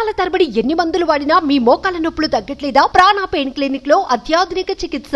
సంవత్సరాల తరబడి ఎన్ని మందులు వాడినా మీ మోకాల నొప్పులు తగ్గట్లేదా? ప్రాణ పెయిన్ క్లినిక్ లో అత్యాధునిక చికిత్స.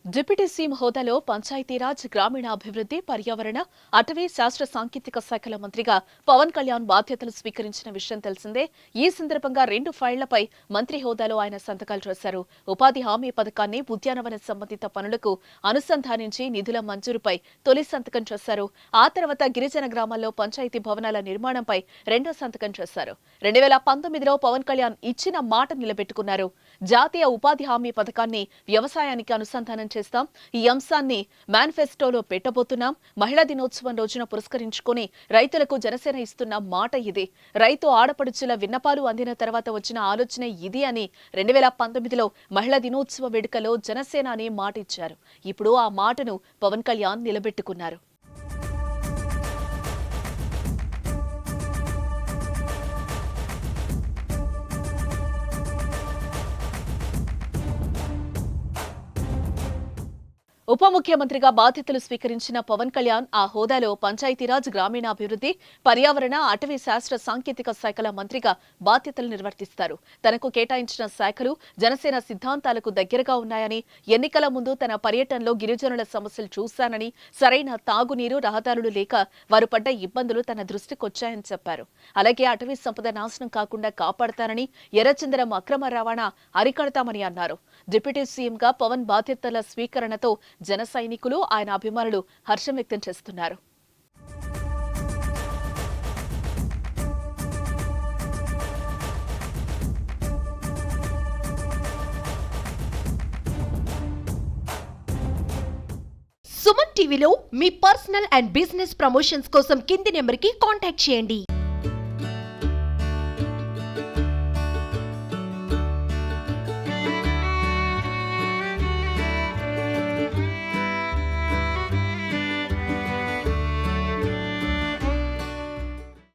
డిప్యూటీ సీఎం హోదాలో పంచాయతీరాజ్, గ్రామీణాభివృద్ధి, పర్యావరణ, అటవీ, శాస్త్ర సాంకేతిక శాఖల మంత్రిగా పవన్ కళ్యాణ్ బాధ్యతలు స్వీకరించిన విషయం తెలిసిందే. ఈ సందర్భంగా 2 ఫైళ్లపై మంత్రి హోదాలో ఆయన సంతకాలు చేశారు. ఉపాధి హామీ పథకాన్ని ఉద్యానవన సంబంధిత పనులకు అనుసంధానించి నిధుల మంజూరుపై తొలి సంతకం చేశారు. ఆ తర్వాత గిరిజన గ్రామాల్లో పంచాయతీ భవనాల నిర్మాణంపై రెండో సంతకం చేశారు. 2019లో పవన్ కళ్యాణ్ ఇచ్చిన మాట నిలబెట్టుకున్నారు. జాతీయ ఉపాధి హామీ పథకాన్ని వ్యవసాయానికి అనుసంధానం చేస్తాం. ఈ అంశాన్ని మేనిఫెస్టోలో పెట్టబోతున్నాం. మహిళా దినోత్సవం రోజున పురస్కరించుకుని రైతులకు జనసేన ఇస్తున్న మాట ఇది. రైతు ఆడపడుచుల విన్నపాలు అందిన తర్వాత వచ్చిన ఆలోచన ఇది అని 2019లో మహిళా దినోత్సవ వేడుకలో జనసేన అని మాట ఇచ్చారు. ఇప్పుడు ఆ మాటను పవన్ కళ్యాణ్ నిలబెట్టుకున్నారు. ఉప ముఖ్యమంత్రిగా బాధ్యతలు స్వీకరించిన పవన్ కళ్యాణ్ ఆ హోదాలో పంచాయతీరాజ్, గ్రామీణాభివృద్ధి, పర్యావరణ, అటవీ, శాస్త్ర సాంకేతిక శాఖల మంత్రిగా బాధ్యతలు నిర్వర్తిస్తారు. తనకు కేటాయించిన శాఖలు జనసేన సిద్ధాంతాలకు దగ్గరగా ఉన్నాయని, ఎన్నికల ముందు తన పర్యటనలో గిరిజనుల సమస్యలు చూశానని, సరైన తాగునీరు, రహదారులు లేక వారు పడ్డ ఇబ్బందులు తన దృష్టికొచ్చాయని చెప్పారు. అలాగే అటవీ సంపద నాశనం కాకుండా కాపాడతానని, ఎర్రచందనం అక్రమ రవాణా అరికడతామని అన్నారు. డిప్యూటీ సీఎంగా పవన్ బాధ్యతల స్వీకరణతో జన సైనికులు, ఆయన అభిమానులు హర్షం వ్యక్తం చేస్తున్నారు. సుమన్ టీవీలో మీ పర్సనల్ అండ్ బిజినెస్ ప్రమోషన్స్ కోసం కింది నెంబర్కి కాంటాక్ట్ చేయండి.